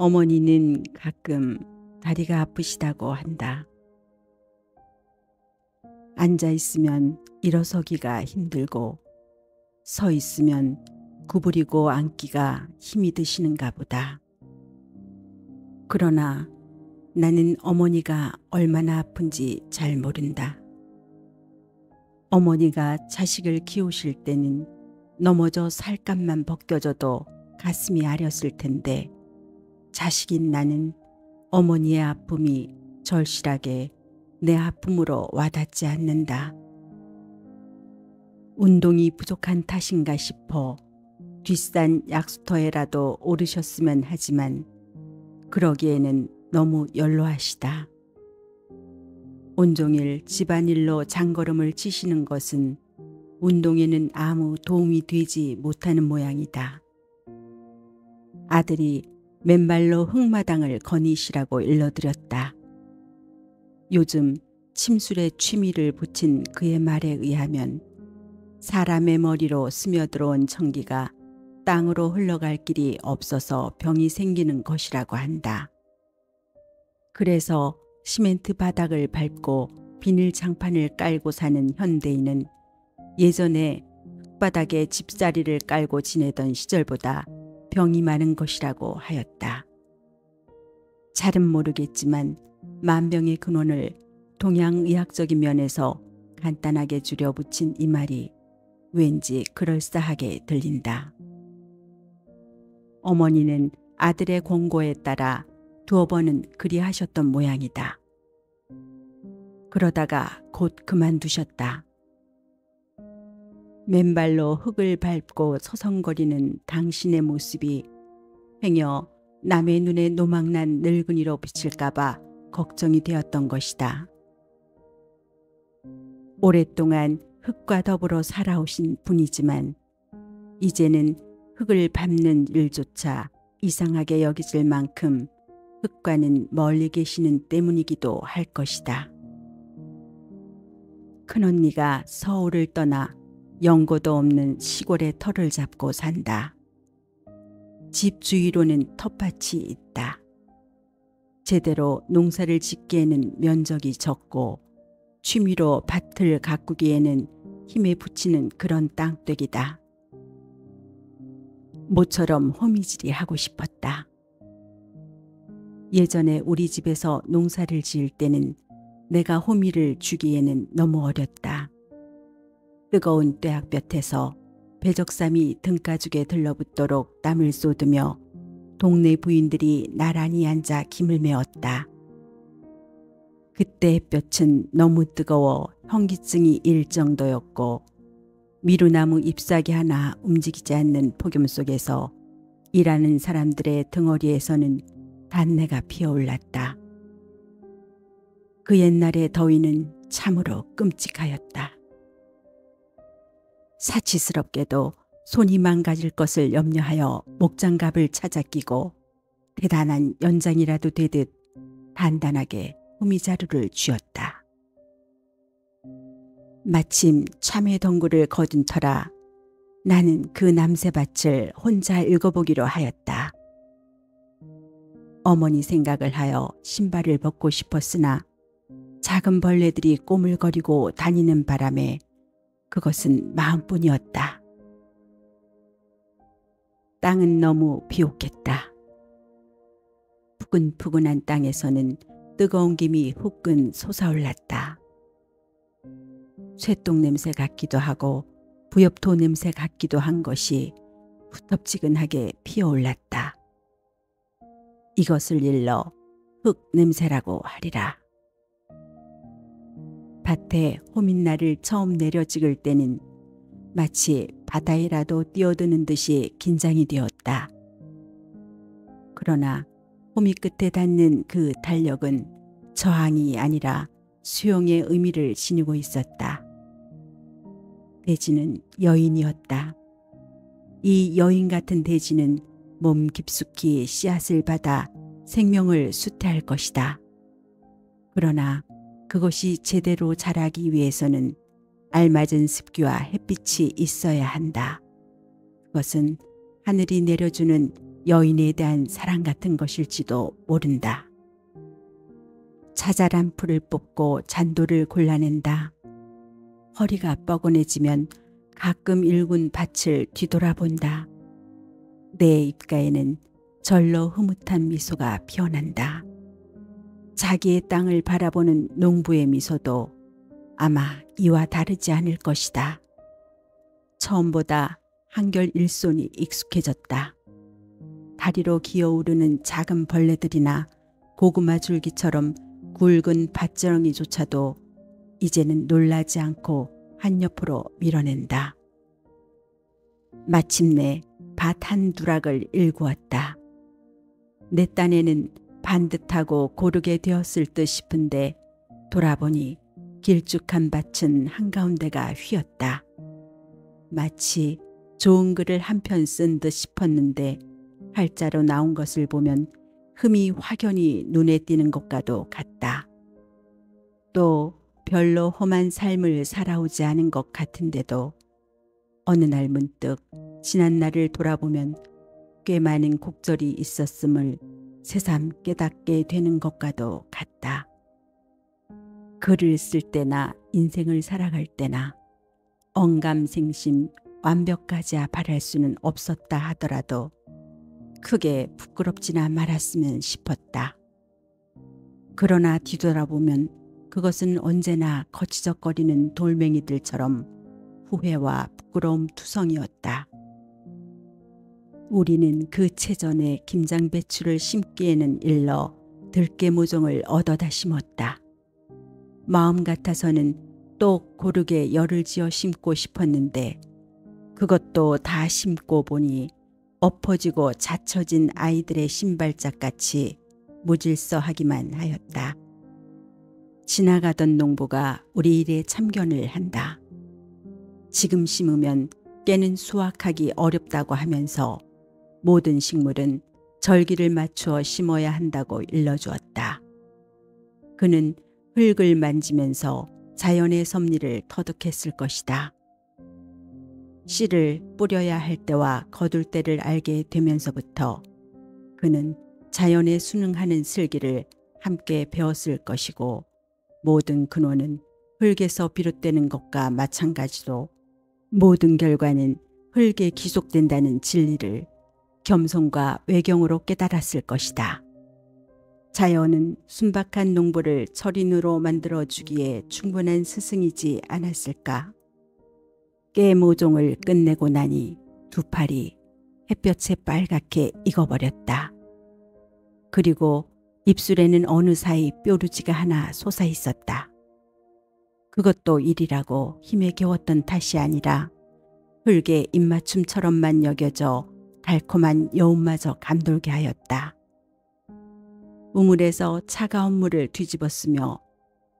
어머니는 가끔 다리가 아프시다고 한다. 앉아 있으면 일어서기가 힘들고 서 있으면 구부리고 앉기가 힘이 드시는가 보다. 그러나 나는 어머니가 얼마나 아픈지 잘 모른다. 어머니가 자식을 키우실 때는 넘어져 살갗만 벗겨져도 가슴이 아렸을 텐데 자식인 나는 어머니의 아픔이 절실하게 내 아픔으로 와닿지 않는다. 운동이 부족한 탓인가 싶어 뒷산 약수터에라도 오르셨으면 하지만 그러기에는 너무 연로하시다. 온종일 집안일로 장걸음을 치시는 것은 운동에는 아무 도움이 되지 못하는 모양이다. 아들이 맨발로 흙마당을 거니시라고 일러드렸다. 요즘 침술에 취미를 붙인 그의 말에 의하면 사람의 머리로 스며들어온 청기가 땅으로 흘러갈 길이 없어서 병이 생기는 것이라고 한다. 그래서 시멘트 바닥을 밟고 비닐 장판을 깔고 사는 현대인은 예전에 흙바닥에 집자리를 깔고 지내던 시절보다 병이 많은 것이라고 하였다. 잘은 모르겠지만 만병의 근원을 동양의학적인 면에서 간단하게 줄여 붙인 이 말이 왠지 그럴싸하게 들린다. 어머니는 아들의 권고에 따라 두어 번은 그리하셨던 모양이다. 그러다가 곧 그만두셨다. 맨발로 흙을 밟고 서성거리는 당신의 모습이 행여 남의 눈에 노망난 늙은이로 비칠까봐 걱정이 되었던 것이다. 오랫동안 흙과 더불어 살아오신 분이지만 이제는 흙을 밟는 일조차 이상하게 여기질 만큼 흙과는 멀리 계시는 때문이기도 할 것이다. 큰언니가 서울을 떠나 연고도 없는 시골에 터를 잡고 산다. 집 주위로는 텃밭이 있다. 제대로 농사를 짓기에는 면적이 적고 취미로 밭을 가꾸기에는 힘에 부치는 그런 땅되기다. 모처럼 호미질이 하고 싶었다. 예전에 우리 집에서 농사를 지을 때는 내가 호미를 주기에는 너무 어렸다. 뜨거운 뙤약볕에서 배적삼이 등가죽에 들러붙도록 땀을 쏟으며 동네 부인들이 나란히 앉아 김을 메웠다. 그때 햇볕은 너무 뜨거워 현기증이 일 정도였고 미루나무 잎사귀 하나 움직이지 않는 폭염 속에서 일하는 사람들의 등허리에서는 단내가 피어올랐다. 그 옛날의 더위는 참으로 끔찍하였다. 사치스럽게도 손이 망가질 것을 염려하여 목장갑을 찾아 끼고 대단한 연장이라도 되듯 단단하게 호미자루를 쥐었다. 마침 참외 덩굴을 거둔 터라 나는 그 남새밭을 혼자 읽어보기로 하였다. 어머니 생각을 하여 신발을 벗고 싶었으나 작은 벌레들이 꼬물거리고 다니는 바람에 그것은 마음뿐이었다. 땅은 너무 비옥했다. 푸근푸근한 땅에서는 뜨거운 김이 후끈 솟아올랐다. 쇠똥 냄새 같기도 하고 부엽토 냄새 같기도 한 것이 후텁지근하게 피어올랐다. 이것을 일러 흙 냄새라고 하리라. 밭에 호민날을 처음 내려 찍을 때는 마치 바다에라도 뛰어드는 듯이 긴장이 되었다. 그러나 호미 끝에 닿는 그 달력은 저항이 아니라 수용의 의미를 지니고 있었다. 돼지는 여인이었다. 이 여인 같은 돼지는 몸 깊숙이 씨앗을 받아 생명을 수태할 것이다. 그러나 그것이 제대로 자라기 위해서는 알맞은 습기와 햇빛이 있어야 한다. 그것은 하늘이 내려주는 여인에 대한 사랑 같은 것일지도 모른다. 자잘한 풀을 뽑고 잔돌을 골라낸다. 허리가 뻐근해지면 가끔 일군 밭을 뒤돌아본다. 내 입가에는 절로 흐뭇한 미소가 피어난다. 자기의 땅을 바라보는 농부의 미소도 아마 이와 다르지 않을 것이다. 처음보다 한결 일손이 익숙해졌다. 다리로 기어오르는 작은 벌레들이나 고구마 줄기처럼 굵은 밭지렁이조차도 이제는 놀라지 않고 한옆으로 밀어낸다. 마침내 밭 한 두락을 일구었다. 내 딴에는 반듯하고 고르게 되었을 듯 싶은데 돌아보니 길쭉한 밭은 한가운데가 휘었다. 마치 좋은 글을 한 편 쓴 듯 싶었는데 활자로 나온 것을 보면 흠이 확연히 눈에 띄는 것과도 같다. 또 별로 험한 삶을 살아오지 않은 것 같은데도 어느 날 문득 지난 날을 돌아보면 꽤 많은 곡절이 있었음을 새삼 깨닫게 되는 것과도 같다. 글을 쓸 때나 인생을 살아갈 때나 언감생심 완벽까지야 바랄 수는 없었다 하더라도 크게 부끄럽지나 말았으면 싶었다. 그러나 뒤돌아보면 그것은 언제나 거치적거리는 돌멩이들처럼 후회와 부끄러움 투성이었다. 우리는 그 채전에 김장배추를 심기에는 일러 들깨 모종을 얻어다 심었다. 마음 같아서는 또 고르게 열을 지어 심고 싶었는데 그것도 다 심고 보니 엎어지고 자처진 아이들의 신발짝같이 무질서하기만 하였다. 지나가던 농부가 우리 일에 참견을 한다. 지금 심으면 깨는 수확하기 어렵다고 하면서 모든 식물은 절기를 맞추어 심어야 한다고 일러주었다. 그는 흙을 만지면서 자연의 섭리를 터득했을 것이다. 씨를 뿌려야 할 때와 거둘 때를 알게 되면서부터 그는 자연에 순응하는 슬기를 함께 배웠을 것이고 모든 근원은 흙에서 비롯되는 것과 마찬가지로 모든 결과는 흙에 기속된다는 진리를 겸손과 외경으로 깨달았을 것이다. 자연은 순박한 농부를 철인으로 만들어주기에 충분한 스승이지 않았을까? 깨 모종을 끝내고 나니 두 팔이 햇볕에 빨갛게 익어버렸다. 그리고 입술에는 어느 사이 뾰루지가 하나 솟아있었다. 그것도 일이라고 힘에 겨웠던 탓이 아니라 흙의 입맞춤처럼만 여겨져 달콤한 여운마저 감돌게 하였다. 우물에서 차가운 물을 뒤집었으며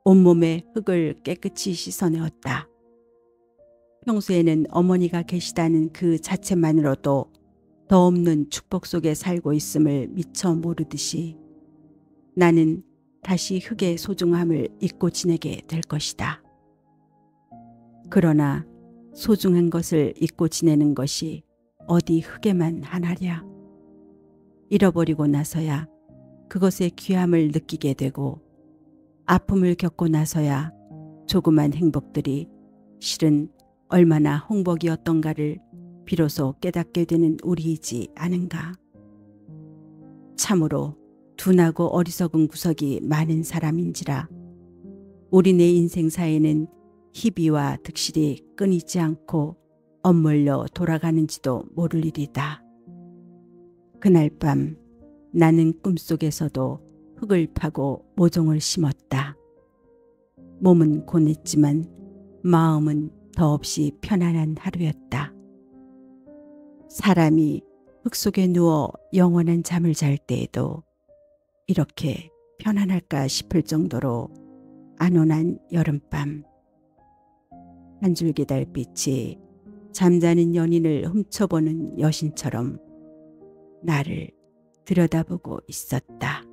온몸에 흙을 깨끗이 씻어내었다. 평소에는 어머니가 계시다는 그 자체만으로도 더 없는 축복 속에 살고 있음을 미처 모르듯이 나는 다시 흙의 소중함을 잊고 지내게 될 것이다. 그러나 소중한 것을 잊고 지내는 것이 어디 흙에만 하나랴. 잃어버리고 나서야 그것의 귀함을 느끼게 되고 아픔을 겪고 나서야 조그만 행복들이 실은 얼마나 홍복이었던가를 비로소 깨닫게 되는 우리이지 않은가. 참으로 둔하고 어리석은 구석이 많은 사람인지라 우리네 인생사에는 희비와 득실이 끊이지 않고 엇몰려 돌아가는지도 모를 일이다. 그날 밤 나는 꿈속에서도 흙을 파고 모종을 심었다. 몸은 고냈지만 마음은 더없이 편안한 하루였다. 사람이 흙 속에 누워 영원한 잠을 잘 때에도 이렇게 편안할까 싶을 정도로 안온한 여름밤. 한 줄기 달빛이 잠자는 연인을 훔쳐보는 여신처럼 나를 들여다보고 있었다.